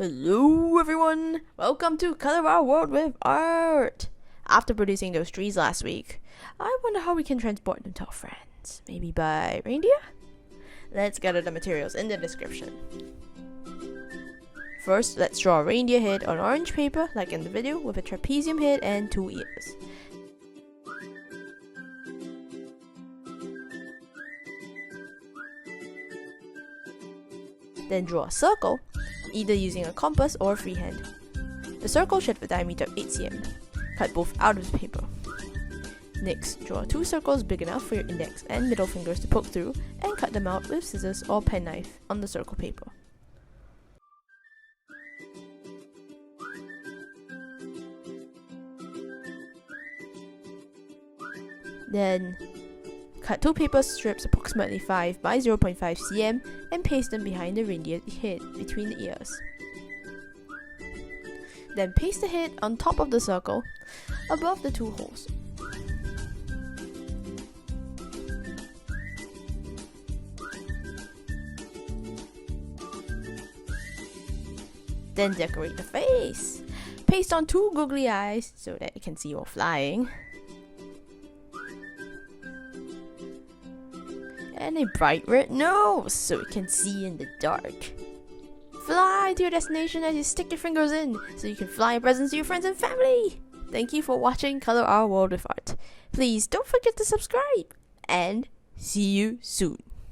Hello everyone! Welcome to Color Our World with Art! After producing those trees last week, I wonder how we can transport them to our friends. Maybe by reindeer? Let's gather the materials in the description. First, let's draw a reindeer head on orange paper like in the video with a trapezium head and 2 ears. Then draw a circle, either using a compass or freehand. The circle should have a diameter of 8 cm. Cut both out of the paper. Next, draw 2 circles big enough for your index and middle fingers to poke through and cut them out with scissors or penknife on the circle paper. Then, cut 2 paper strips approximately 5 by 0.5 cm and paste them behind the reindeer head between the ears. Then paste the head on top of the circle, above the 2 holes. Then decorate the face. Paste on 2 googly eyes so that you can see while flying. And a bright red nose so it can see in the dark. Fly to your destination as you stick your fingers in so you can fly your presents to your friends and family. Thank you for watching Color Our World with Art. Please don't forget to subscribe and see you soon.